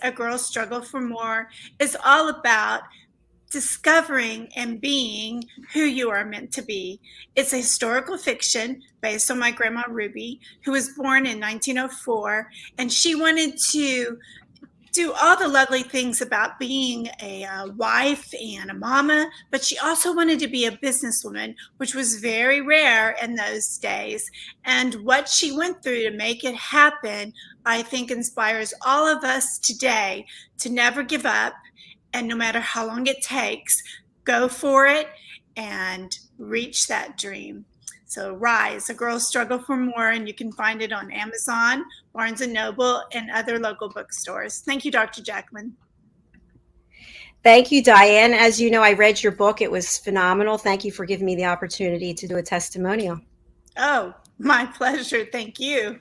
A Girl's Struggle for More is all about discovering and being who you are meant to be. It's a historical fiction based on my grandma Ruby, who was born in 1904, and she wanted to do all the lovely things about being a wife and a mama, but she also wanted to be a businesswoman, which was very rare in those days. And what she went through to make it happen, I think, inspires all of us today to never give up. And no matter how long it takes, go for it and reach that dream. So Rise, A Girl's Struggle for More, and you can find it on Amazon, Barnes & Noble, and other local bookstores. Thank you, Dr. Jacalyn. Thank you, Diane. As you know, I read your book. It was phenomenal. Thank you for giving me the opportunity to do a testimonial. Oh, my pleasure. Thank you.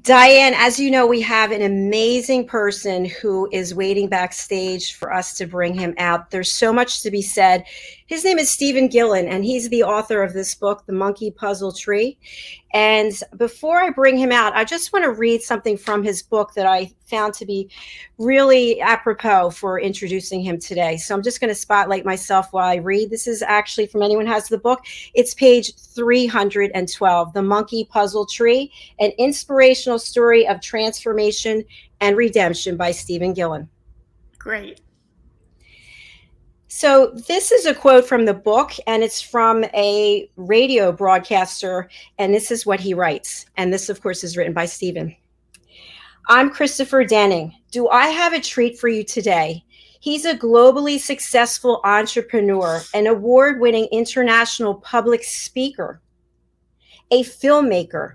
Diane, as you know, we have an amazing person who is waiting backstage for us to bring him out. There's so much to be said. His name is Stephen Gillen, and he's the author of this book, The Monkey Puzzle Tree. And before I bring him out, I just want to read something from his book that I found to be really apropos for introducing him today. So I'm just going to spotlight myself while I read. This is actually, from anyone who has the book, it's page 312, The Monkey Puzzle Tree, an inspirational story of transformation and redemption by Stephen Gillen. Great. So this is a quote from the book, and it's from a radio broadcaster, and this is what he writes. And this, of course, is written by Stephen. I'm Christopher Denning. Do I have a treat for you today? He's a globally successful entrepreneur, an award-winning international public speaker, a filmmaker,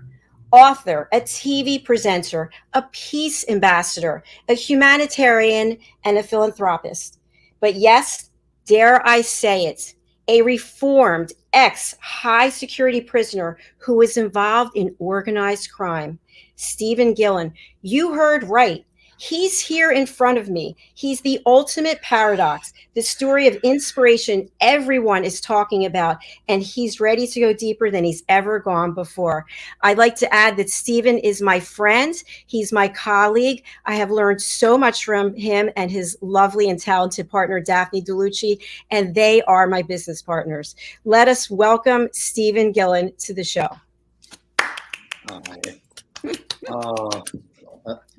author, a TV presenter, a peace ambassador, a humanitarian, and a philanthropist. But yes, dare I say it, a reformed ex-high security prisoner who was involved in organized crime. Stephen Gillen, you heard right. He's here in front of me. He's the ultimate paradox, the story of inspiration everyone is talking about, and he's ready to go deeper than he's ever gone before. I'd like to add that Stephen is my friend. He's my colleague. I have learned so much from him and his lovely and talented partner, Daphne DeLucci, and they are my business partners. Let us welcome Stephen Gillen to the show.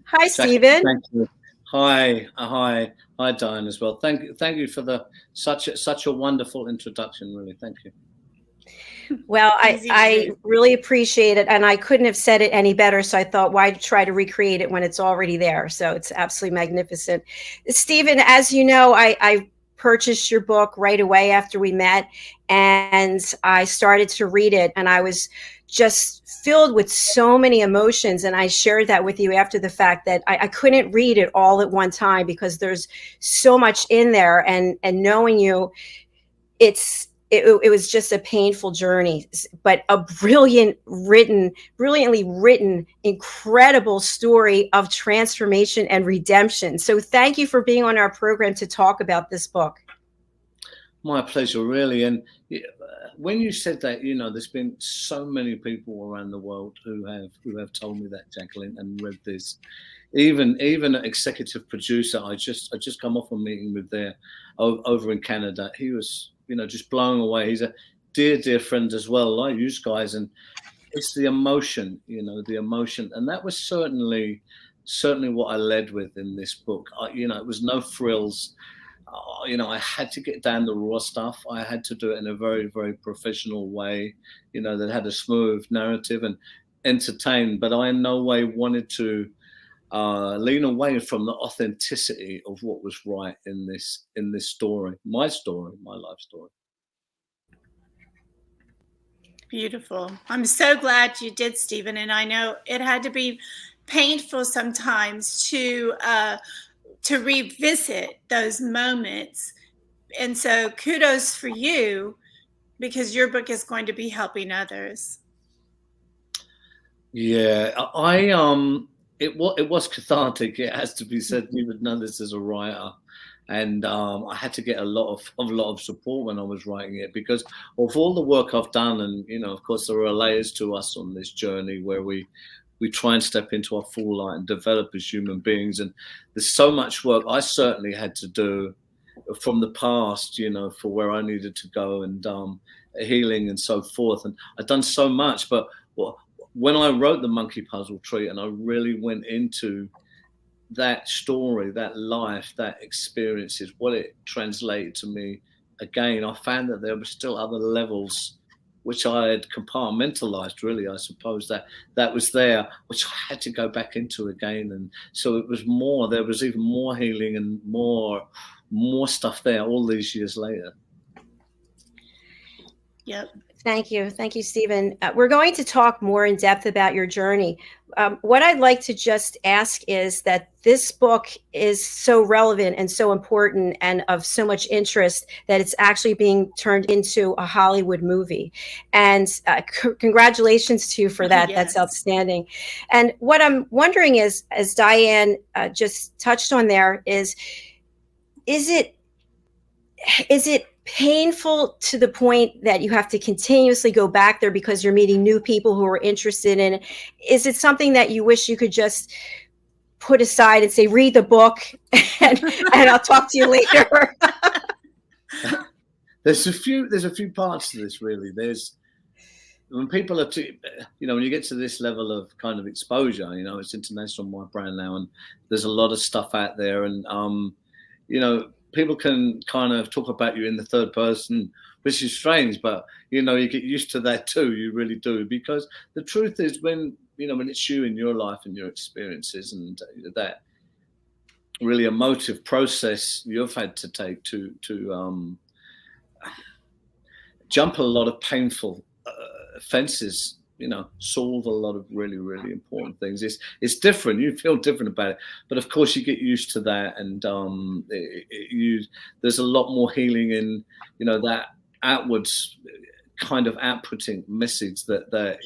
Hi, Stephen. Thank you. Hi, Diane as well. Thank you for such a wonderful introduction. Really, thank you. Well, I really appreciate it, and I couldn't have said it any better. So I thought, why try to recreate it when it's already there? So it's absolutely magnificent. Stephen, as you know, I purchased your book right away after we met, and I started to read it, and I was just filled with so many emotions. And I shared that with you after the fact that I couldn't read it all at one time because there's so much in there. And knowing you, it was just a painful journey, but a brilliantly written, incredible story of transformation and redemption. So thank you for being on our program to talk about this book. My pleasure, really. And when you said that, you know, there's been so many people around the world who have told me that, Jacalyn, and read this. Even an executive producer, I just come off a meeting with over in Canada. He was, you know, just blown away. He's a dear friend as well, like you guys, and it's the emotion, you know, the emotion, and that was certainly what I led with in this book. You know, it was no frills. You know, I had to get down the raw stuff. I had to do it in a very, very professional way, you know, that had a smooth narrative and entertain. But I in no way wanted to lean away from the authenticity of what was right in this story, my life story. Beautiful. I'm so glad you did, Stephen. And I know it had to be painful sometimes to revisit those moments. And so kudos for you, because your book is going to be helping others. Yeah, it was cathartic. It has to be said. You would know this as a writer, and I had to get a lot of support when I was writing it, because of all the work I've done, and you know, of course, there are layers to us on this journey where we we try and step into our full light and develop as human beings. And there's so much work I certainly had to do from the past, you know, for where I needed to go, and healing and so forth. And I've done so much, but when I wrote the Monkey Puzzle Tree and I really went into that story, that life, that experiences, what it translated to me, again, I found that there were still other levels which I had compartmentalized, really, I suppose, that was there, which I had to go back into again. And so it was more, there was even more healing and more stuff there all these years later. Yep. Thank you, Stephen. We're going to talk more in depth about your journey. What I'd like to just ask is that this book is so relevant and so important and of so much interest that it's actually being turned into a Hollywood movie. And congratulations to you for that. Yes. That's outstanding. And what I'm wondering is, as Diane just touched on there, is it painful to the point that you have to continuously go back there because you're meeting new people who are interested in it? Is it something that you wish you could just put aside and say, read the book and I'll talk to you later? There's a few parts to this, really. There's, when people are when you get to this level of kind of exposure, you know, it's international, my brand now, and there's a lot of stuff out there, and people can kind of talk about you in the third person, which is strange, but, you know, you get used to that too. You really do, because the truth is, when it's you in your life and your experiences and that really emotive process you've had to take to jump a lot of painful fences, you know, solve a lot of really, really important things. It's different. You feel different about it, but of course you get used to that, and there's a lot more healing in, you know, that outwards kind of outputting message that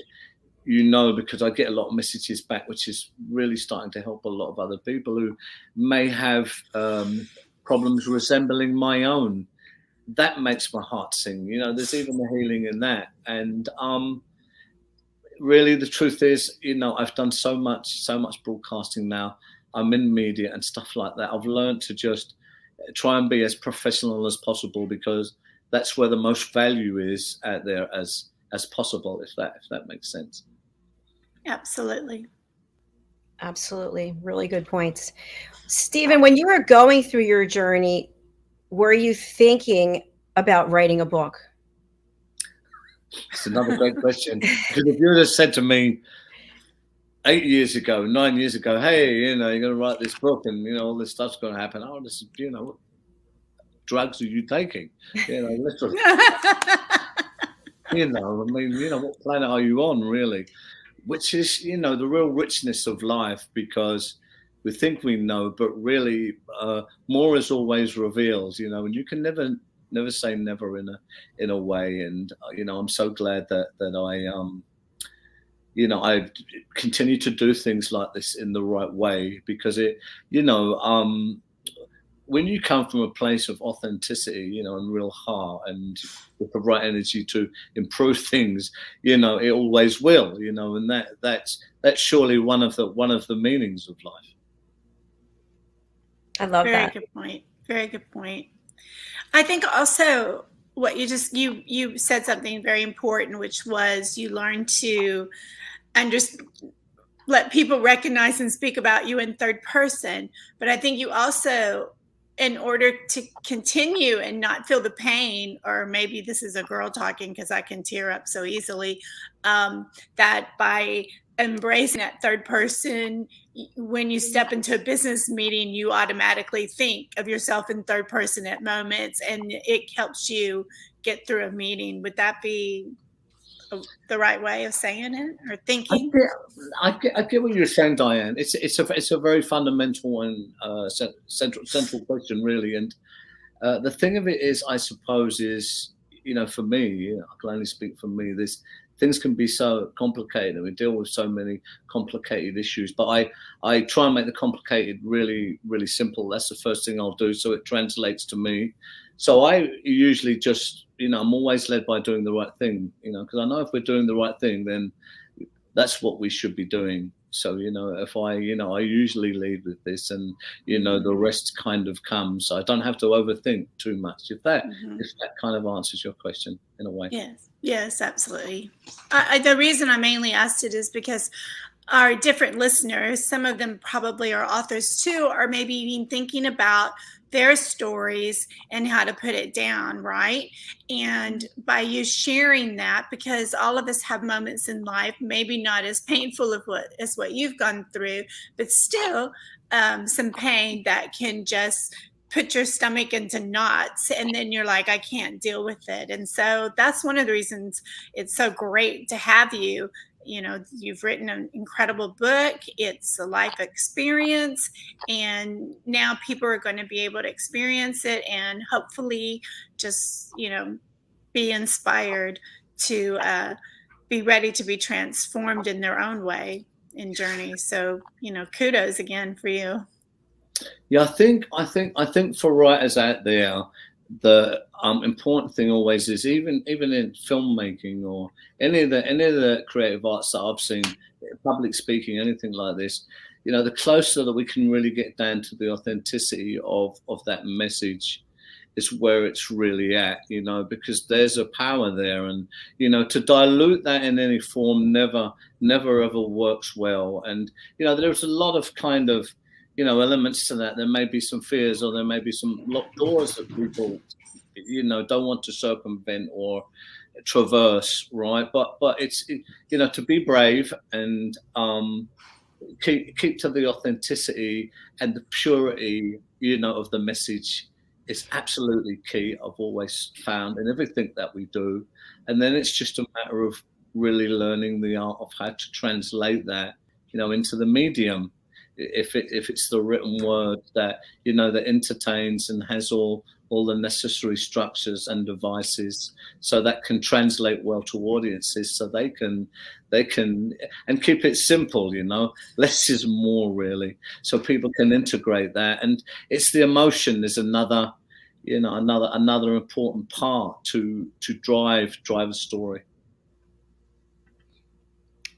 you know, because I get a lot of messages back, which is really starting to help a lot of other people who may have problems resembling my own. That makes my heart sing. You know, there's even the healing in that, and really, the truth is, you know, I've done so much broadcasting now. I'm in media and stuff like that. I've learned to just try and be as professional as possible, because that's where the most value is out there as possible, if that makes sense. Absolutely. Really good points. Stephen, when you were going through your journey, were you thinking about writing a book? It's another great question. Because if you would have said to me 9 years ago, hey, you know, you're going to write this book and, you know, all this stuff's going to happen, I would have said, you know, what drugs are you taking? You know, literally. You know, I mean, you know, what planet are you on, really? Which is, you know, the real richness of life, because we think we know, but really more is always revealed, you know, and you can never say never in a way. And you know, I'm so glad that I you know, I continue to do things like this in the right way, because it, you know, when you come from a place of authenticity, you know, and real heart, and with the right energy to improve things, you know, it always will, you know, and that's surely one of the meanings of life. I love that. Very good point. I think also what you said something very important, which was you learned to let people recognize and speak about you in third person. But I think you also, in order to continue and not feel the pain, or maybe this is a girl talking because I can tear up so easily, that by embracing that third person, when you step into a business meeting, you automatically think of yourself in third person at moments, and it helps you get through a meeting. Would that be the right way of saying it, or thinking? I get what you're saying, Diane. It's a very fundamental and central question, really. And the thing of it is, I suppose, is, you know, for me, I can only speak for me, things can be so complicated, and we deal with so many complicated issues, but I try and make the complicated really, really simple. That's the first thing I'll do, so it translates to me. So I usually just, you know, I'm always led by doing the right thing, you know, because I know if we're doing the right thing, then that's what we should be doing. So, if I usually lead with this, and, the rest kind of comes. I don't have to overthink too much. If that kind of answers your question in a way. Yes, absolutely. The reason I mainly asked it is because our different listeners, some of them probably are authors too, or maybe even thinking about their stories and how to put it down, right? And by you sharing that, because all of us have moments in life, maybe not as painful as what you've gone through, but still some pain that can just put your stomach into knots, and then you're like, I can't deal with it. And so that's one of the reasons it's so great to have you. You've written an incredible book. It's a life experience, and now people are going to be able to experience it and hopefully just, be inspired to be ready to be transformed in their own way and journey. So, kudos again for you. Yeah, I think for writers out there, the important thing always is, even in filmmaking or any of the creative arts that I've seen, public speaking, anything like this, the closer that we can really get down to the authenticity of that message is where it's really at, because there's a power there, and to dilute that in any form never ever works well. And there's a lot of kind of elements to that. There may be some fears, or there may be some locked doors that people, don't want to circumvent or traverse, right? But it's, to be brave and keep to the authenticity and the purity, of the message is absolutely key. I've always found in everything that we do, and then it's just a matter of really learning the art of how to translate that, into the medium. If it's the written word that that entertains and has all the necessary structures and devices, so that can translate well to audiences, so they can and keep it simple. Less is more, really, so people can integrate that. And it's the emotion is another important part to drive a story.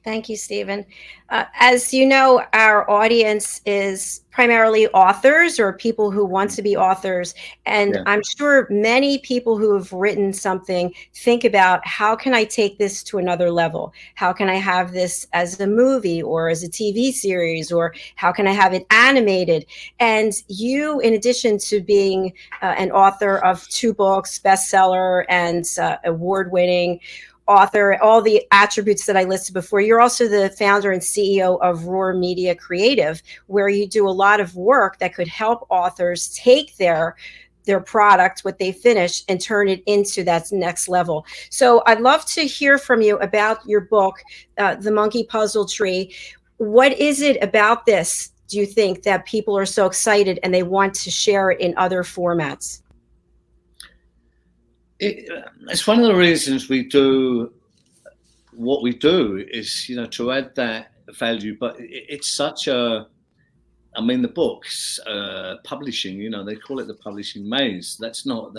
Thank you, Stephen. As you know, our audience is primarily authors or people who want to be authors. And I'm sure many people who have written something think about, how can I take this to another level? How can I have this as a movie or as a TV series? Or how can I have it animated? And you, in addition to being an author of 2 books, bestseller and award-winning author, all the attributes that I listed before, you're also the founder and CEO of Roar Media Creative, where you do a lot of work that could help authors take their product, what they finish, and turn it into that next level. So I'd love to hear from you about your book, The Monkey Puzzle Tree. What is it about this, do you think, that people are so excited and they want to share it in other formats? It's one of the reasons we do what we do, is to add that value. But it's such the books, publishing, they call it the publishing maze. That's not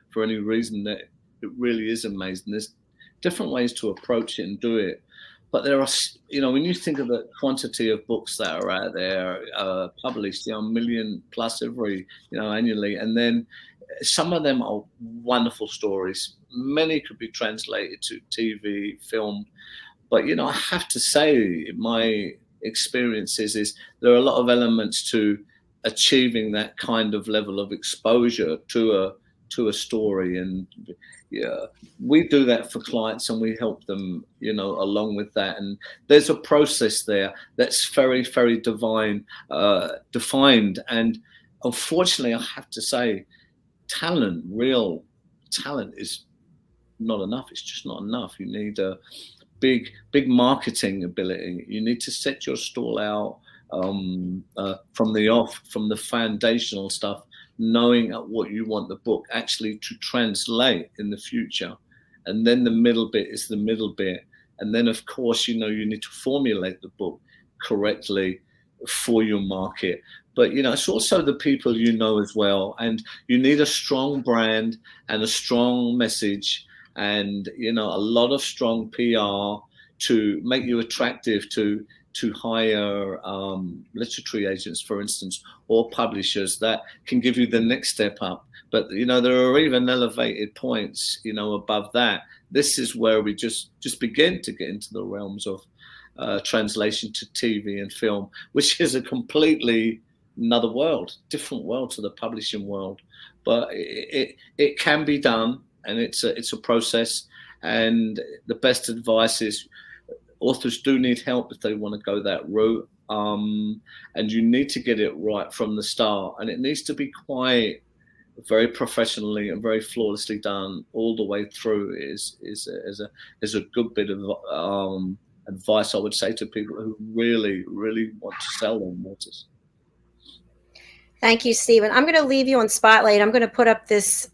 for any reason. That it really is amazing. There's different ways to approach it and do it, but there are, when you think of the quantity of books that are out there published, 1 million plus every annually, and then some of them are wonderful stories. Many could be translated to TV, film. But, I have to say, my experiences is there are a lot of elements to achieving that kind of level of exposure to a story. And we do that for clients, and we help them, along with that. And there's a process there that's very, very defined. And unfortunately, I have to say, real talent is not enough. It's just not enough. You need a big marketing ability. You need to set your stall out from the foundational stuff, knowing what you want the book actually to translate in the future. And then the middle bit is the middle bit. And then, of course, you need to formulate the book correctly for your market. But, it's also the people as well. And you need a strong brand and a strong message and, a lot of strong PR to make you attractive to to hire literary agents, for instance, or publishers that can give you the next step up. But there are even elevated points, above that. This is where we just begin to get into the realms of translation to TV and film, which is a completely another world, different world to the publishing world. But it can be done, and it's a process. And the best advice is authors do need help if they want to go that route. And you need to get it right from the start, and it needs to be quite very professionally and very flawlessly done all the way through. Is a good bit of advice I would say to people who really want to sell their authors. Thank you, Stephen. I'm going to leave you on Spotlight. I'm going to put up this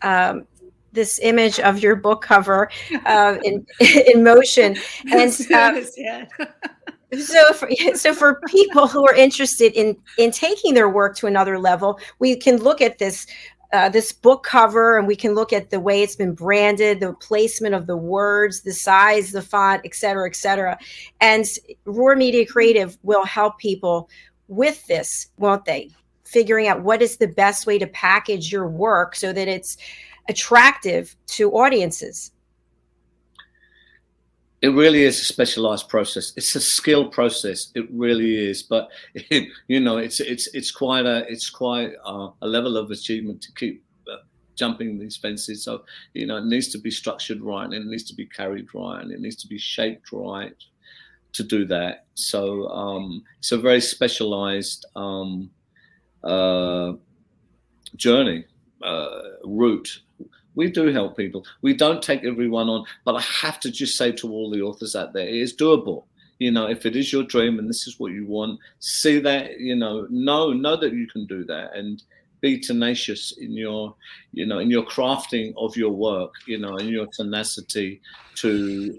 this image of your book cover in motion. And so for people who are interested in taking their work to another level, we can look at this book cover, and we can look at the way it's been branded, the placement of the words, the size, the font, et cetera, et cetera. And Roar Media Creative will help people with this, won't they? Figuring out what is the best way to package your work so that it's attractive to audiences. It really is a specialized process. It's a skill process. It really is. But it's quite a level of achievement to keep jumping these fences. So it needs to be structured right, and it needs to be carried right, and it needs to be shaped right to do that. So it's a very specialized journey, route. We do help people. We don't take everyone on, but I have to just say to all the authors out there, it is doable. If it is your dream and this is what you want, see that, know that you can do that, and be tenacious in your, in your crafting of your work, in your tenacity to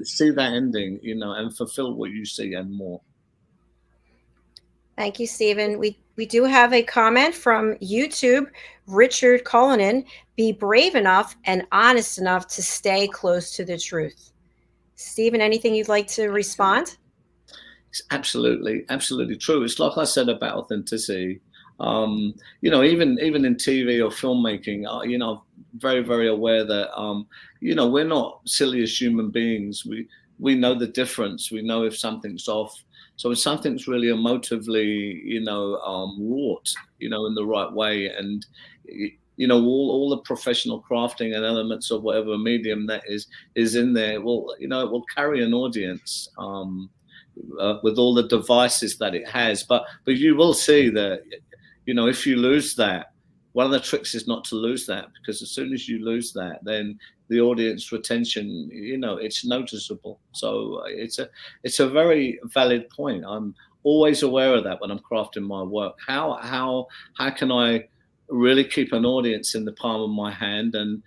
see that ending, and fulfill what you see and more. Thank you, Stephen. We do have a comment from YouTube, Richard Cullinan. Be brave enough and honest enough to stay close to the truth. Stephen, anything you'd like to respond? It's absolutely true. It's like I said about authenticity. Even in TV or filmmaking, I'm very, very aware that we're not silly as human beings. We know the difference. We know if something's off. So if something's really emotively, wrought, in the right way, and all the professional crafting and elements of whatever medium that is in there, it will carry an audience with all the devices that it has. But you will see that, if you lose that, one of the tricks is not to lose that, because as soon as you lose that, then the audience retention, it's noticeable. So it's a very valid point. I'm always aware of that when I'm crafting my work. How can I really keep an audience in the palm of my hand? And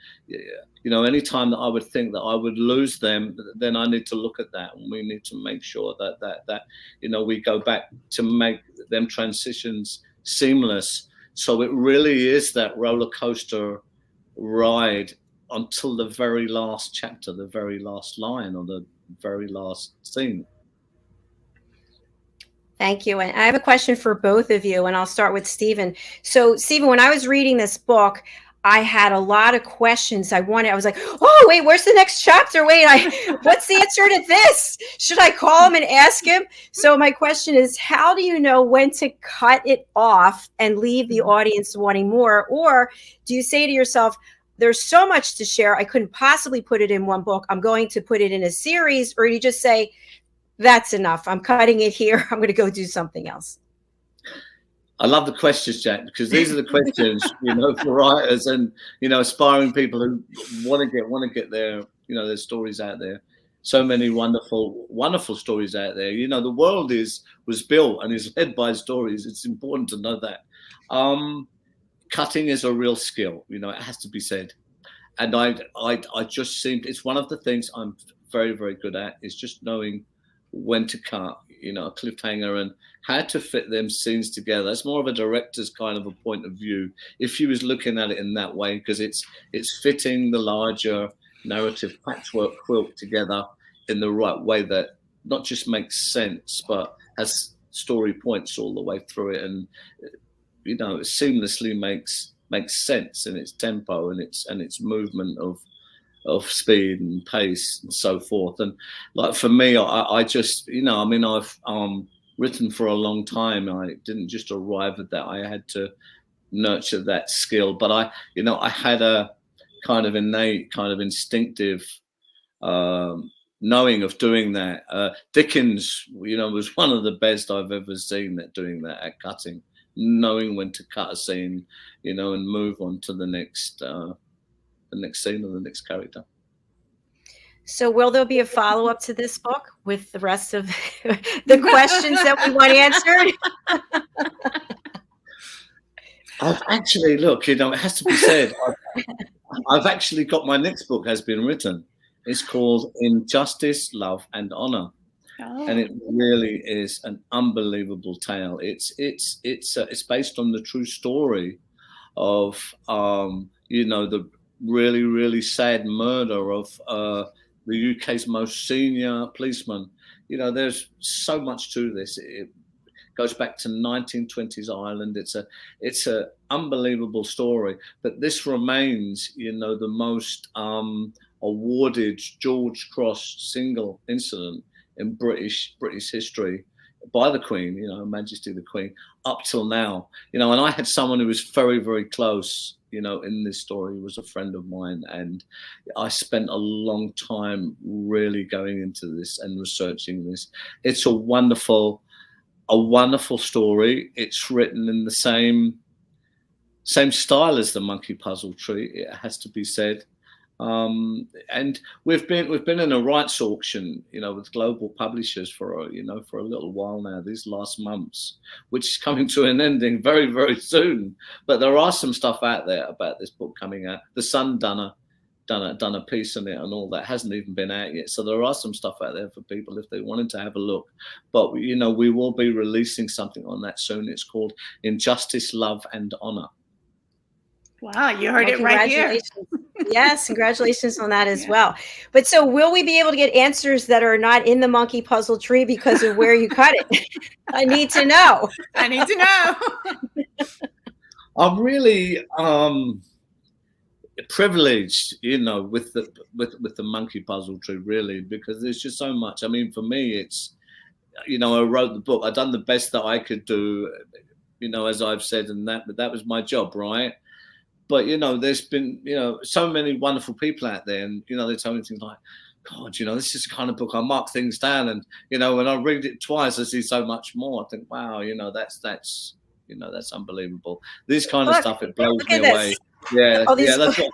anytime that I would think that I would lose them, then I need to look at that, and we need to make sure that we go back to make them transitions seamless. So it really is that roller coaster ride until the very last chapter, the very last line, or the very last scene. Thank you. And I have a question for both of you, and I'll start with Stephen. So Stephen, when I was reading this book, I had a lot of questions. I was like, oh, wait, where's the next chapter? Wait, what's the answer to this? Should I call him and ask him? So my question is, how do you know when to cut it off and leave the audience wanting more? Or do you say to yourself, there's so much to share, I couldn't possibly put it in one book, I'm going to put it in a series? Or you just say, that's enough, I'm cutting it here, I'm going to go do something else? I love the questions, Jack, because these are the questions, for writers and, aspiring people who want to get their, their stories out there. So many wonderful, wonderful stories out there. The world was built and is led by stories. It's important to know that. Cutting is a real skill, it has to be said. And I just it's one of the things I'm very, very good at, is just knowing when to cut, a cliffhanger, and how to fit them scenes together. It's more of a director's kind of a point of view, if you was looking at it in that way, because it's fitting the larger narrative patchwork quilt together in the right way that not just makes sense, but has story points all the way through it, and it seamlessly makes sense in its tempo and its movement of speed and pace and so forth. And like for me, I just I've written for a long time. I didn't just arrive at that. I had to nurture that skill, but I had a kind of innate, kind of instinctive knowing of doing that. Dickens, was one of the best I've ever seen at doing that, at cutting, knowing when to cut a scene, and move on to the next scene or the next character. So will there be a follow-up to this book with the rest of the questions that we want answered? I've actually, look, it has to be said, I've actually got, my next book has been written. It's called Injustice, Love and Honor. Oh. And it really is an unbelievable tale. It's based on the true story of, the really, really sad murder of the UK's most senior policeman. There's so much to this. It goes back to 1920s Ireland. It's a unbelievable story. But this remains, the most awarded George Cross single incident in British history by the Queen, Her Majesty the Queen, up till now. And I had someone who was very, very close, in this story. He was a friend of mine, and I spent a long time really going into this and researching this. It's a wonderful story. It's written in the same style as the Monkey Puzzle Tree, it has to be said. And we've been in a rights auction, with global publishers for a little while now, these last months, which is coming to an ending very, very soon. But there are some stuff out there about this book coming out. The Sun done a piece on it and all that, hasn't even been out yet. So there are some stuff out there for people if they wanted to have a look. But we will be releasing something on that soon. It's called Injustice, Love and Honor. Wow, you heard it right here. Yes, congratulations on that as well. But so will we be able to get answers that are not in the Monkey Puzzle Tree because of where you cut it? I need to know. I'm really privileged, with the Monkey Puzzle Tree, really, because there's just so much. I mean, for me, it's, I wrote the book. I've done the best that I could do, as I've said, and that was my job, right? But, there's been, so many wonderful people out there, and, they tell me things like, God, this is the kind of book I mark things down, and, when I read it twice, I see so much more. I think, wow, that's unbelievable. This kind of stuff, it blows me away. Yeah, that's what,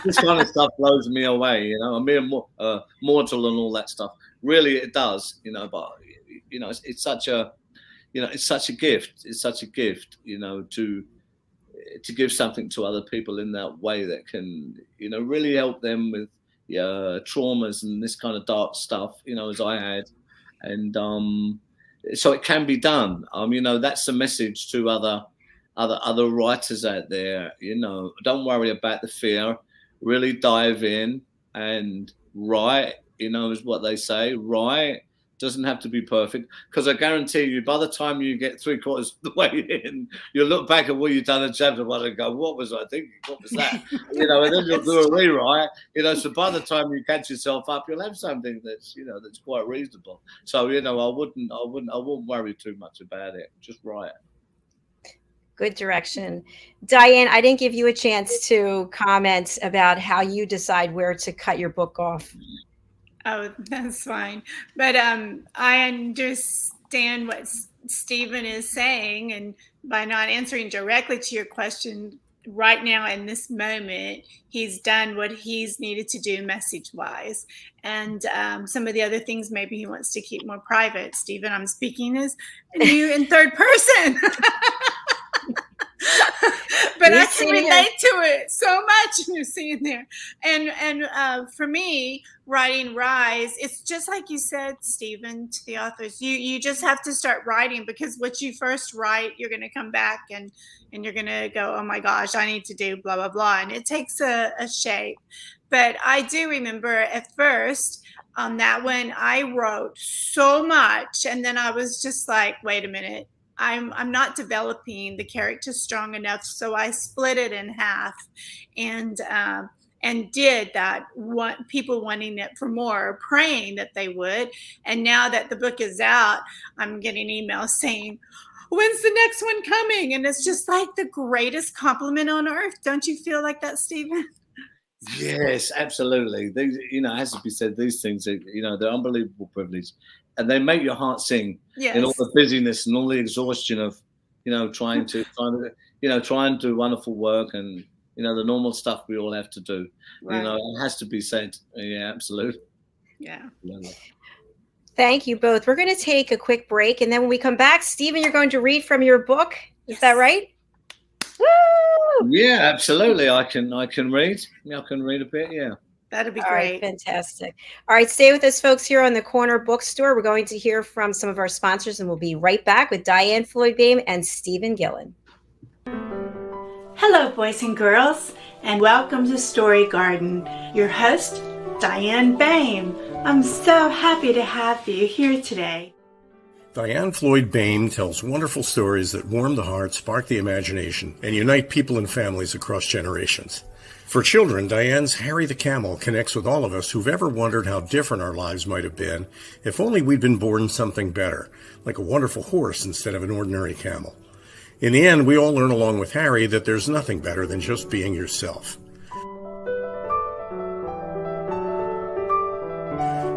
this kind of stuff blows me away, a mere mortal and all that stuff. Really, it does, but, it's such a, it's such a gift. It's such a gift, to give something to other people in that way that can, really help them with traumas and this kind of dark stuff, as I had. And so it can be done. That's the message to other writers out there. Don't worry about the fear. Really dive in and write, is what they say. Write. Doesn't have to be perfect, because I guarantee you, by the time you get 3/4 of the way in, you'll look back at what you've done in chapter 1 and go, "What was I thinking? What was that?" And then you'll do a rewrite. So by the time you catch yourself up, you'll have something that's that's quite reasonable. So I wouldn't worry too much about it. Just write. Good direction. Diane, I didn't give you a chance to comment about how you decide where to cut your book off. Oh, that's fine. But I understand what Stephen is saying, and by not answering directly to your question right now in this moment, he's done what he's needed to do message-wise. And some of the other things maybe he wants to keep more private. Stephen, I'm speaking as you in third person. But I can relate to it so much. You're seeing there. And for me, writing Rise, it's just like you said, Stephen, to the authors. You just have to start writing, because what you first write, you're going to come back and you're going to go, oh my gosh, I need to do blah, blah, blah. And it takes a shape. But I do remember at first, on that one. I wrote so much, and then I was just like, wait a minute, I'm not developing the character strong enough, so I split it in half, and did that. People wanting it for more, praying that they would. And now that the book is out, I'm getting emails saying, when's the next one coming? And it's just like the greatest compliment on earth. Don't you feel like that, Stephen? Yes, absolutely. These, it has to be said, these things, they're unbelievable privilege, and they make your heart sing. Yes. In all the busyness and all the exhaustion of, trying to do wonderful work and, the normal stuff we all have to do. Right. It has to be said. Yeah, absolutely. Yeah. Thank you both. We're going to take a quick break, and then when we come back, Stephen, you're going to read from your book. Is that right? Woo! Yeah, absolutely. I can read. I can read a bit. Yeah. That'd be great. All right, fantastic. All right, stay with us, folks, here on the Corner Bookstore. We're going to hear from some of our sponsors, and we'll be right back with Diane, Floyd, Bain, and Stephen Gillen. Hello, boys and girls, and welcome to Story Garden. Your host, Diane Bain. I'm so happy to have you here today. Diann Floyd Bain tells wonderful stories that warm the heart, spark the imagination, and unite people and families across generations. For children, Dianne's Harry the Camel connects with all of us who've ever wondered how different our lives might have been if only we'd been born something better, like a wonderful horse instead of an ordinary camel. In the end, we all learn along with Harry that there's nothing better than just being yourself.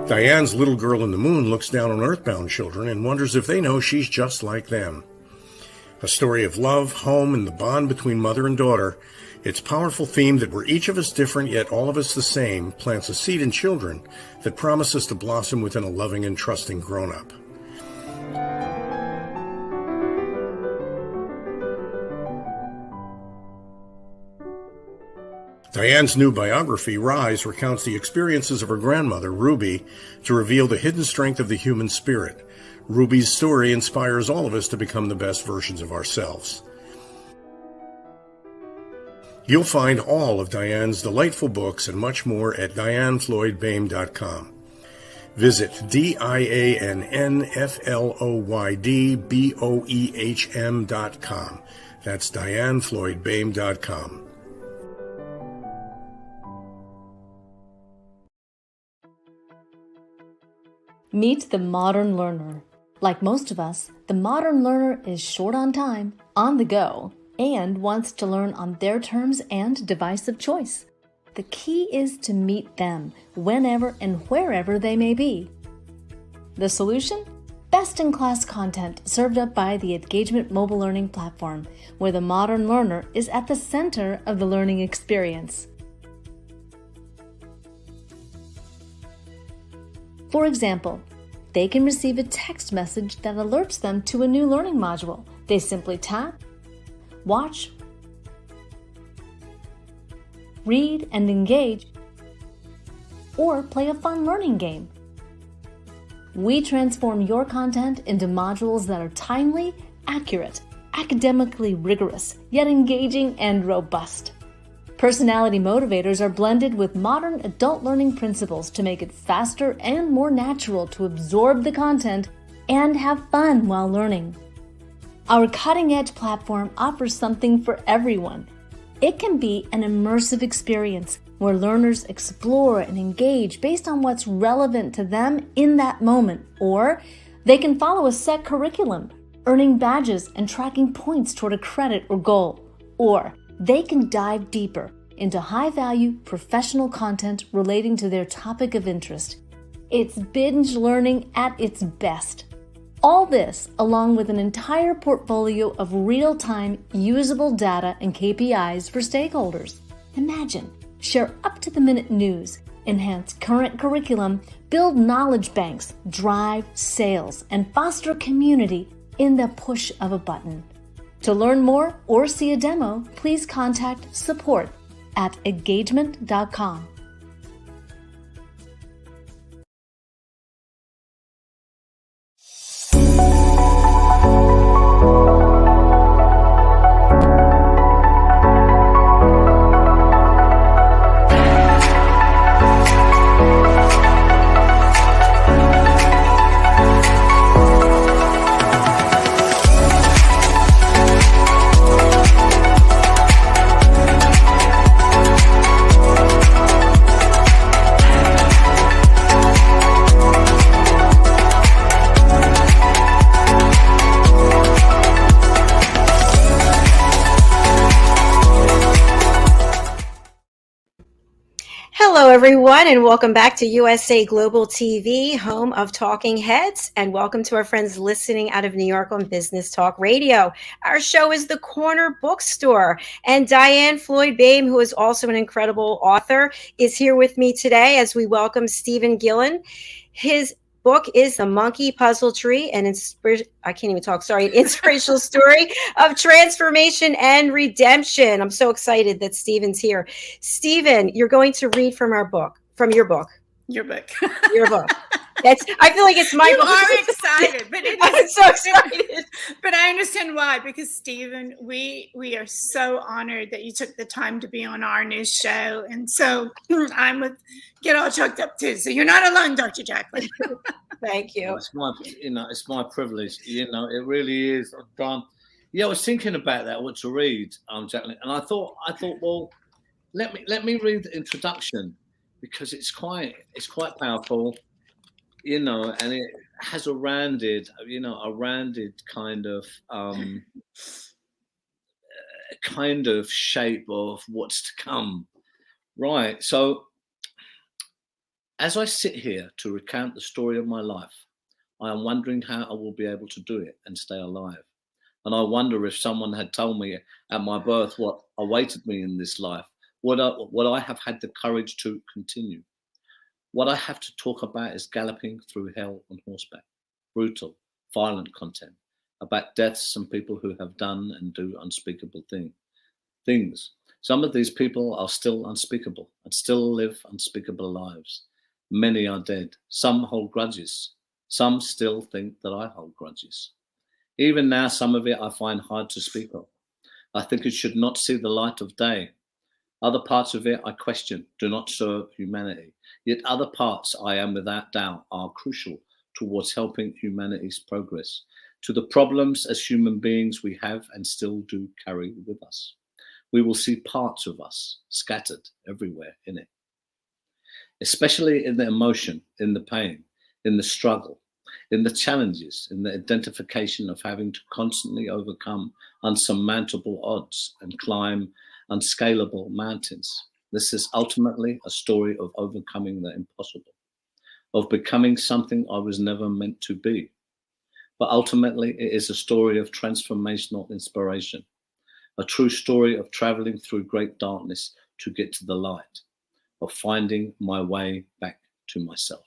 Diane's Little Girl in the Moon looks down on earthbound children and wonders if they know she's just like them. A story of love, home, and the bond between mother and daughter, its powerful theme that we're each of us different yet all of us the same plants a seed in children that promises to blossom within a loving and trusting grown-up. Diane's new biography, Rise, recounts the experiences of her grandmother, Ruby, to reveal the hidden strength of the human spirit. Ruby's story inspires all of us to become the best versions of ourselves. You'll find all of Diane's delightful books and much more at DianneFloydBain.com. Visit DiannFloydBoehm.com. That's DianneFloydBain.com. Meet the modern learner. Like most of us, the modern learner is short on time, on the go, and wants to learn on their terms and device of choice. The key is to meet them whenever and wherever they may be. The solution? Best-in-class content served up by the Engagement mobile learning platform, where the modern learner is at the center of the learning experience. For example, they can receive a text message that alerts them to a new learning module. They simply tap, watch, read and engage, or play a fun learning game. We transform your content into modules that are timely, accurate, academically rigorous, yet engaging and robust. Personality motivators are blended with modern adult learning principles to make it faster and more natural to absorb the content and have fun while learning. Our cutting-edge platform offers something for everyone. It can be an immersive experience where learners explore and engage based on what's relevant to them in that moment, or they can follow a set curriculum, earning badges and tracking points toward a credit or goal, or they can dive deeper into high-value professional content relating to their topic of interest. It's binge learning at its best. All this, along with an entire portfolio of real-time, usable data and KPIs for stakeholders. Imagine, share up-to-the-minute news, enhance current curriculum, build knowledge banks, drive sales, and foster community in the push of a button. To learn more or see a demo, please contact support@engagement.com. everyone, and welcome back to USA Global TV, home of Talking Heads, and welcome to our friends listening out of New York on Business Talk Radio. Our show is The Corner Bookstore, and Diann Floyd Boehm, who is also an incredible author, is here with me today as we welcome Stephen Gillen. His book is The Monkey Puzzle Tree, an inspirational story of transformation and redemption. I'm so excited that Stephen's here. Stephen, you're going to read from your book. Your book. Your book. I feel like it's my book. You are excited, but I'm so excited. But I understand why, because Stephen, we are so honored that you took the time to be on our new show, and so get all choked up too. So you're not alone, Dr. Jacalyn. Thank you. It's my privilege. It really is. I was thinking about that, what to read, Jacalyn, and I thought, well, let me read the introduction, because it's quite powerful. And it has a rounded kind of shape of what's to come. Right. So as I sit here to recount the story of my life, I am wondering how I will be able to do it and stay alive. And I wonder if someone had told me at my birth what awaited me in this life, would I have had the courage to continue? What I have to talk about is galloping through hell on horseback, brutal, violent content, about deaths and people who have done and do unspeakable things. Some of these people are still unspeakable and still live unspeakable lives. Many are dead. Some hold grudges. Some still think that I hold grudges. Even now, some of it I find hard to speak of. I think it should not see the light of day. Other parts of it I question, do not serve humanity. Yet other parts, I am without doubt, are crucial towards helping humanity's progress, to the problems as human beings we have and still do carry with us. We will see parts of us scattered everywhere in it, especially in the emotion, in the pain, in the struggle, in the challenges, in the identification of having to constantly overcome unsurmountable odds and climb unscalable mountains. This is ultimately a story of overcoming the impossible, of becoming something I was never meant to be. But ultimately, it is a story of transformational inspiration, a true story of traveling through great darkness to get to the light, of finding my way back to myself.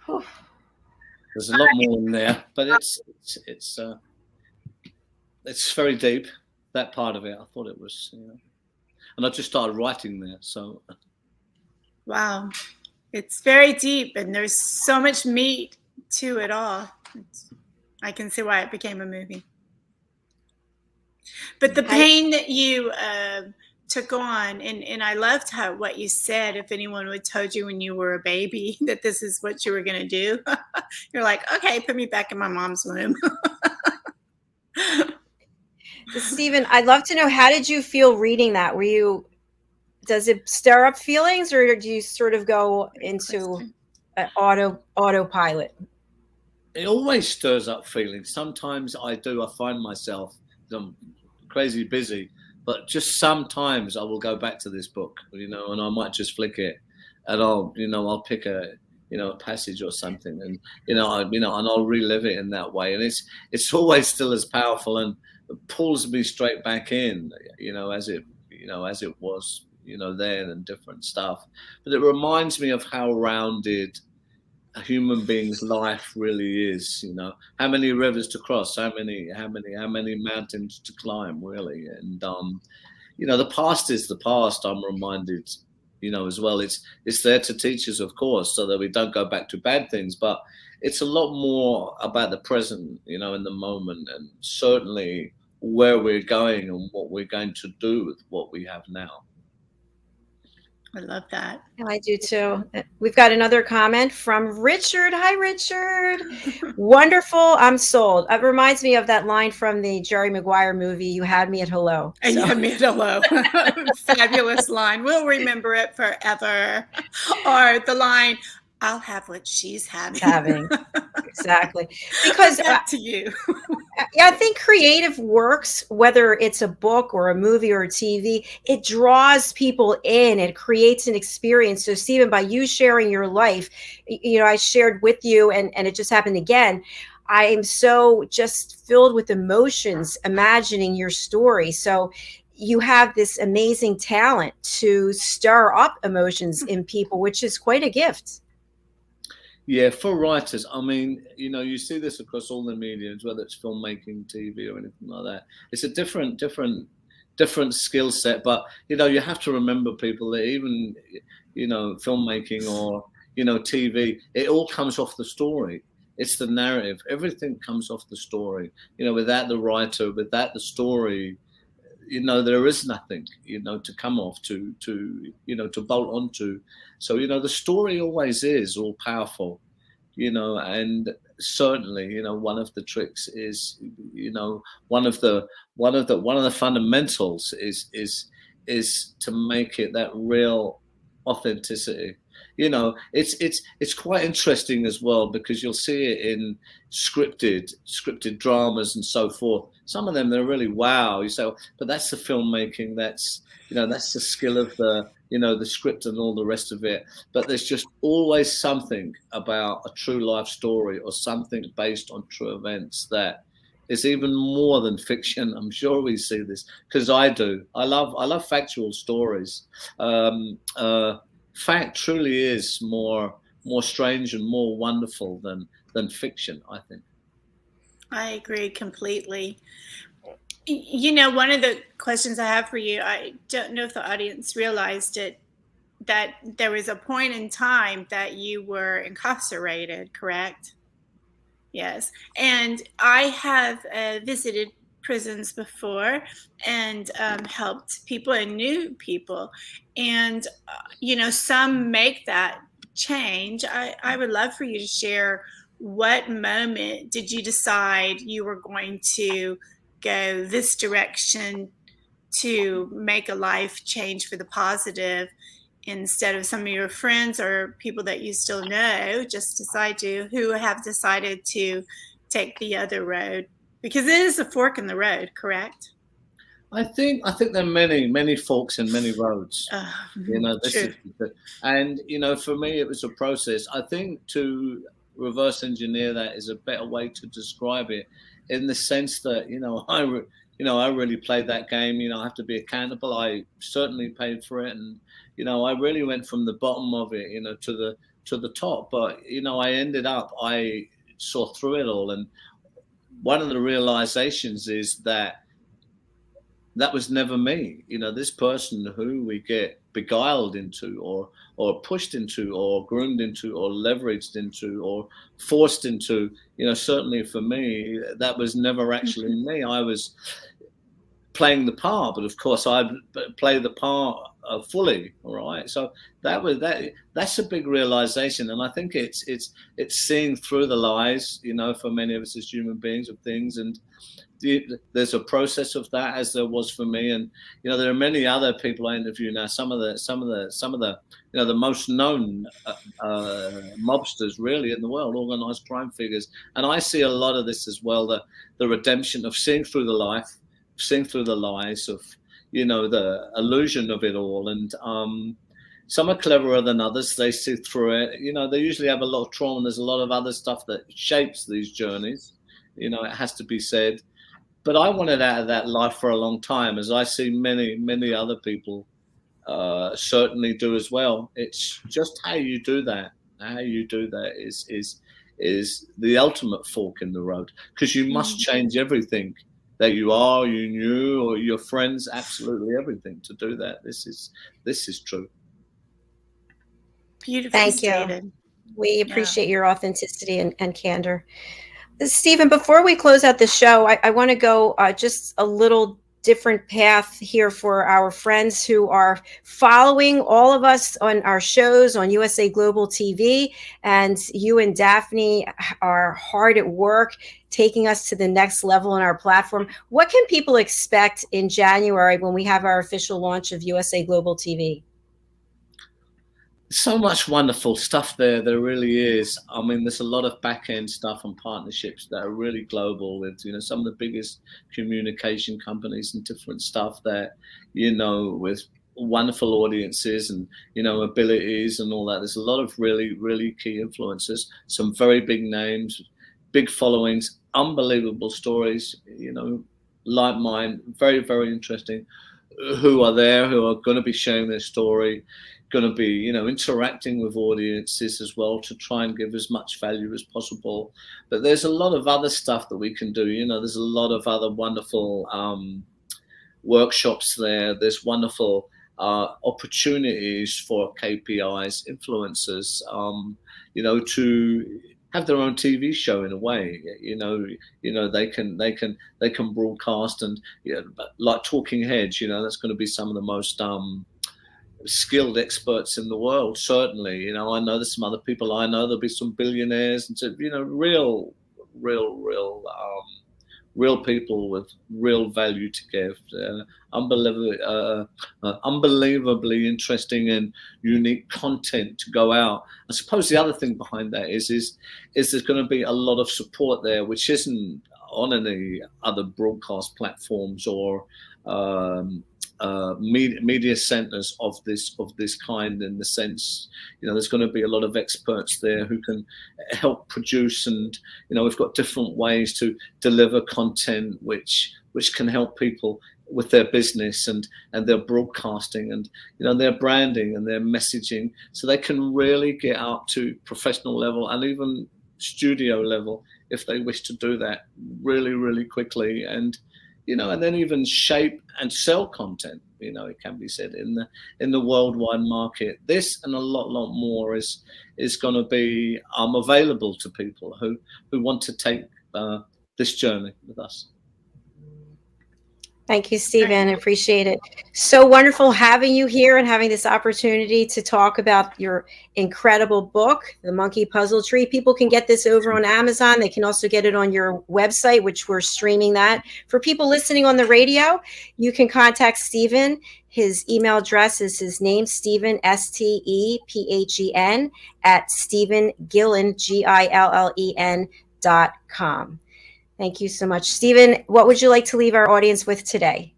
Wow. There's a lot more in there, but it's very deep. That part of it, I thought it was, and I just started writing there. So, wow, it's very deep, and there's so much meat to it all. I can see why it became a movie. But the pain that you took on, and I loved what you said. If anyone would told you when you were a baby that this is what you were going to do, you're like, okay, put me back in my mom's womb. Stephen, I'd love to know, how did you feel reading that? Does it stir up feelings, or do you sort of go into an autopilot? It always stirs up feelings. Sometimes I find myself crazy busy, but just sometimes I will go back to this book, and I might just flick it, and I'll pick a passage or something, and and I'll relive it in that way, and it's always still as powerful, and it pulls me straight back in, as it was, then, and different stuff. But it reminds me of how rounded a human being's life really is. How many rivers to cross, how many mountains to climb, really. And the past is the past. I'm reminded, as well. It's there to teach us, of course, so that we don't go back to bad things. But it's a lot more about the present, in the moment, and certainly where we're going and what we're going to do with what we have now. I love that. I do too. We've got another comment from Richard. Hi, Richard. Wonderful. I'm sold. It reminds me of that line from the Jerry Maguire movie, "You had me at hello." And you had me at hello. Fabulous line. We'll remember it forever. Or the line, "I'll have what she's having." Exactly. Because back to you. Yeah, I think creative works, whether it's a book or a movie or a TV, it draws people in. It creates an experience. So, Stephen, by you sharing your life, I shared with you, and it just happened again. I am so just filled with emotions imagining your story. So, you have this amazing talent to stir up emotions in people, which is quite a gift. Yeah, for writers, I mean, you see this across all the mediums, whether it's filmmaking, TV, or anything like that. It's a different skill set, but you have to remember, people, that even filmmaking or TV, it all comes off the story. It's the narrative. Everything comes off the story. Without the writer, without the story, there is nothing to come off, to bolt onto. So the story always is all powerful, and certainly one of the tricks is one of the fundamentals is to make it that real authenticity. It's quite interesting as well, because you'll see it in scripted dramas and so forth. Some of them, they're really wow. You say, oh, but that's the filmmaking, that's that's the skill of the script and all the rest of it. But there's just always something about a true life story or something based on true events that is even more than fiction. I'm sure we see this, because I do. I love factual stories. Fact truly is more strange and more wonderful than fiction, I think. I agree completely. One of the questions I have for you, I don't know if the audience realized it, that there was a point in time that you were incarcerated, correct? Yes. And I have visited prisons before and helped people and knew people. And, some make that change. I would love for you to share, what moment did you decide you were going to go this direction to make a life change for the positive, instead of some of your friends or people that you still know who have decided to take the other road? Because it is a fork in the road, correct? I think there are many forks and many roads. This true. is, and for me, it was a process. I think to reverse engineer that is a better way to describe it, in the sense that I really played that game. I have to be accountable. I certainly paid for it, and I really went from the bottom of it, to the top. But I saw through it all, and one of the realizations is that was never me. This person who we get beguiled into, or pushed into, or groomed into, or leveraged into, or forced into, certainly for me, that was never actually me. I was playing the part, but of course I play the part fully. All right. So that's a big realization. And I think it's seeing through the lies, for many of us as human beings, of things. And there's a process of that, as there was for me. And there are many other people I interview now. Some of the the most known mobsters really in the world, organized crime figures. And I see a lot of this as well, the redemption of seeing through the life, seeing through the lies, of the illusion of it all. And some are cleverer than others. They see through it. They usually have a lot of trauma, and there's a lot of other stuff that shapes these journeys. It has to be said. But I wanted out of that life for a long time, as I see many other people certainly do as well. It's just how you do that. How you do that is the ultimate fork in the road, because you must change everything that you are, you knew, or your friends, absolutely everything to do that. This is true. Beautifully stated. Thank you. We appreciate your authenticity and candor. Stephen, before we close out the show, I want to go just a little different path here for our friends who are following all of us on our shows on USA Global TV. And you and Daphne are hard at work taking us to the next level on our platform. What can people expect in January when we have our official launch of USA Global TV? So much wonderful stuff there. There really is. I mean, there's a lot of back end stuff and partnerships that are really global with, some of the biggest communication companies and different stuff that, with wonderful audiences and, abilities and all that. There's a lot of really, really key influencers, some very big names, big followings, unbelievable stories, like mine, very, very interesting, who are there, who are going to be sharing their story, going to be, interacting with audiences as well to try and give as much value as possible. But there's a lot of other stuff that we can do. There's a lot of other wonderful workshops there. There's wonderful opportunities for KPIs, influencers, to have their own TV show in a way. They can broadcast and like talking heads. That's going to be some of the most skilled experts in the world, certainly. I know there's some other people I know. There'll be some billionaires and real people with real value to give. Unbelievably interesting and unique content to go out. I suppose the other thing behind that is there's going to be a lot of support there, which isn't on any other broadcast platforms or media centers of this kind, in the sense, there's going to be a lot of experts there who can help produce, and we've got different ways to deliver content which can help people with their business and their broadcasting and their branding and their messaging, so they can really get up to professional level and even studio level if they wish to do that really, really quickly, and and then even shape and sell content, it can be said, in the worldwide market. This and a lot more is going to be available to people who want to take this journey with us. Thank you, Stephen. I appreciate it. So wonderful having you here and having this opportunity to talk about your incredible book, The Monkey Puzzle Tree. People can get this over on Amazon. They can also get it on your website, which we're streaming that. For people listening on the radio, you can contact Stephen. His email address is his name, Stephen, STEPHEN, at StephenGillen, GILLEN.com. Thank you so much. Stephen, what would you like to leave our audience with today?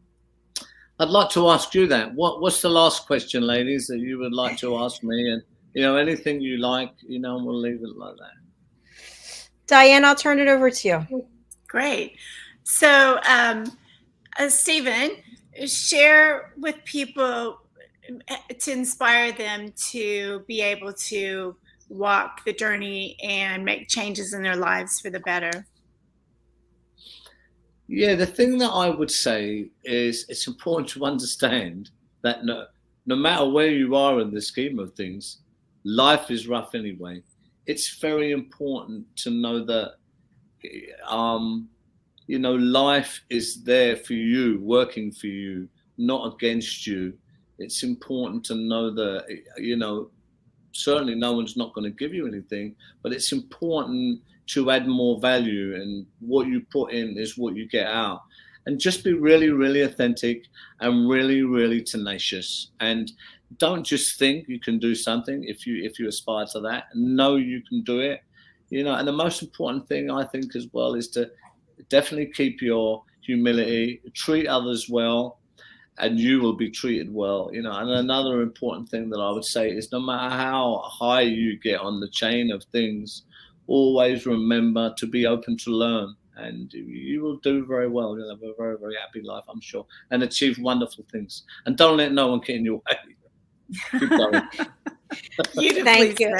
I'd like to ask you that. What's the last question, ladies, that you would like to ask me? And, anything you like, we'll leave it like that. Diane, I'll turn it over to you. Great. So, Stephen, share with people to inspire them to be able to walk the journey and make changes in their lives for the better. Yeah, the thing that I would say is it's important to understand that no matter where you are in the scheme of things, life is rough anyway. It's very important to know that, life is there for you, working for you, not against you. It's important to know that, certainly no one's not going to give you anything, but it's important to add more value, and what you put in is what you get out. And just be really, really authentic and really, really tenacious. And don't just think you can do something if you aspire to that. Know you can do it. And the most important thing, I think, as well, is to definitely keep your humility, treat others well, and you will be treated well. And another important thing that I would say is, no matter how high you get on the chain of things, always remember to be open to learn, and you will do very well. You'll have a very, very happy life, I'm sure, and achieve wonderful things. And don't let no one get in your way. Keep going. Thank you. Thank you.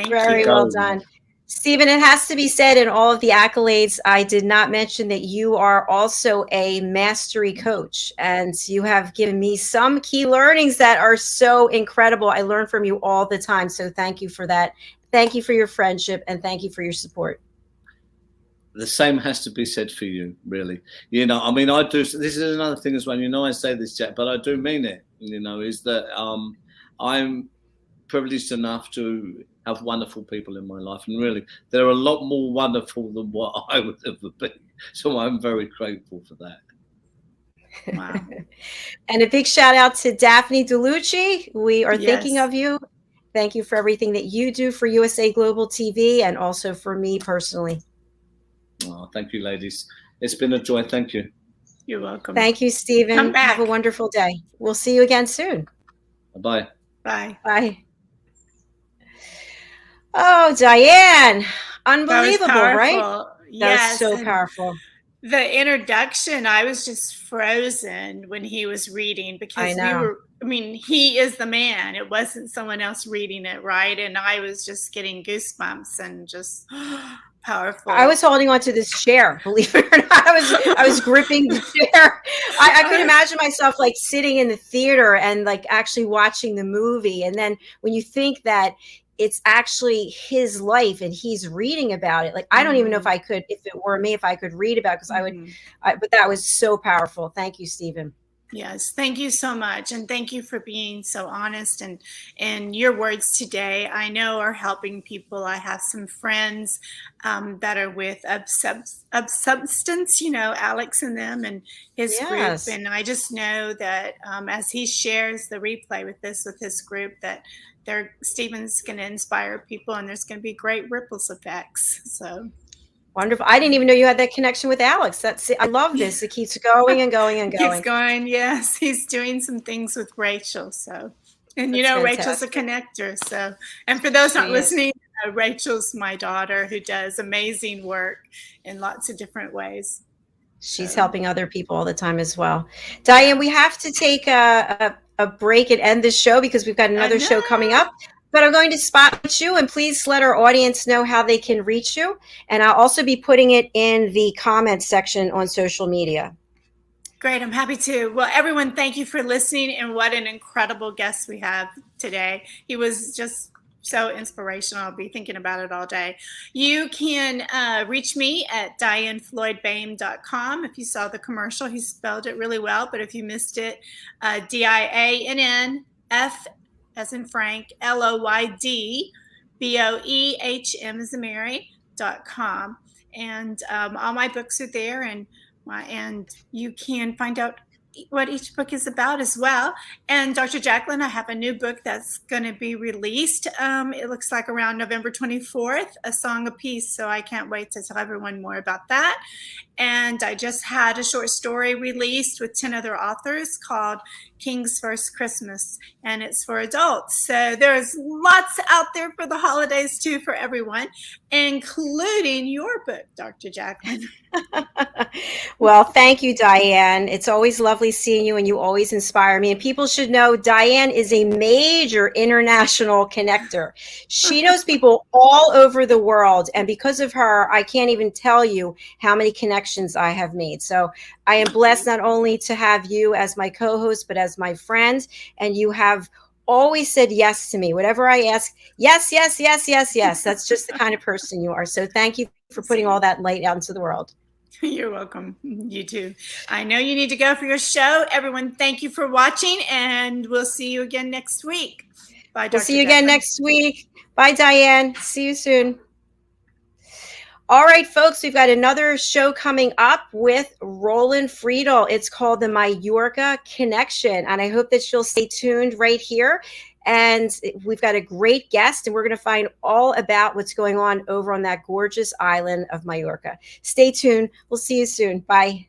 Very well done. Stephen, it has to be said, in all of the accolades, I did not mention that you are also a mastery coach, and you have given me some key learnings that are so incredible. I learn from you all the time, so thank you for that. Thank you for your friendship, and thank you for your support. The same has to be said for you, really. I do. This is another thing as well. I say this, Jack, but I do mean it. Is that I'm privileged enough to have wonderful people in my life, and really, they're a lot more wonderful than what I would ever be. So I'm very grateful for that. Wow. And a big shout out to Daphne DeLucci. We are thinking of you. Thank you for everything that you do for USA Global TV and also for me personally. Oh, thank you, ladies. It's been a joy. Thank you. You're welcome. Thank you, Stephen. Come back. Have a wonderful day. We'll see you again soon. Bye. Bye. Bye. Oh, Diane. Unbelievable, That was right? powerful. That was so and powerful. the introduction, I was just frozen when he was reading, because he is the man. It wasn't someone else reading it, right? And I was just getting goosebumps and just powerful. I was holding on to this chair, believe it or not. I was gripping the chair. I could imagine myself like sitting in the theater and like actually watching the movie. And then when you think that it's actually his life and he's reading about it, like I don't even know if I could, if it were me, if I could read about it, because I would, but that was so powerful. Thank you, Stephen. Yes, thank you so much. And thank you for being so honest, and your words today, I know, are helping people. I have some friends that are with Substance, Alex and them and his group. And I just know that as he shares the replay with his group, that Stephen's going to inspire people, and there's going to be great ripples effects. So wonderful. I didn't even know you had that connection with Alex. I love this. It keeps going and going and going. Keeps going. Yes. He's doing some things with Rachel. So, and that's Rachel's a connector. So, and for those not listening, Rachel's my daughter who does amazing work in lots of different ways. She's helping other people all the time as well. Diane, we have to take a break and end this show because we've got another show coming up. But I'm going to spotlight you, and please let our audience know how they can reach you. And I'll also be putting it in the comments section on social media. Great. I'm happy to. Well, everyone, thank you for listening. And what an incredible guest we have today. He was just so inspirational. I'll be thinking about it all day. You can reach me at diannfloydbain.com. If you saw the commercial, he spelled it really well. But if you missed it, DIANNF as in Frank, LOYD, BOEHM as in Mary.com. And all my books are there, and you can find out what each book is about as well. And Dr. Jacalyn, I have a new book that's going to be released. It looks like around November 24th, A Song of Peace. So I can't wait to tell everyone more about that. And I just had a short story released with 10 other authors called King's First Christmas, and it's for adults. So there's lots out there for the holidays too, for everyone, including your book, Dr. Jacalyn. Well, thank you, Diane. It's always lovely seeing you, and you always inspire me. And people should know Diane is a major international connector. She knows people all over the world, and because of her, I can't even tell you how many connections I have made. So I am blessed not only to have you as my co-host, but as my friend, and you have always said yes to me. Whatever I ask, yes, yes, yes, yes, yes. That's just the kind of person you are. So thank you for putting all that light out into the world. You're welcome. You too. I know you need to go for your show. Everyone, thank you for watching, and we'll see you again next week. Bye, Dr. We'll see you again next week. Bye, Diane. See you soon. All right, folks, we've got another show coming up with Roland Friedel. It's called the My Yorka Connection, and I hope that you'll stay tuned right here. And we've got a great guest, and we're going to find all about what's going on over on that gorgeous island of Majorca. Stay tuned. We'll see you soon. Bye.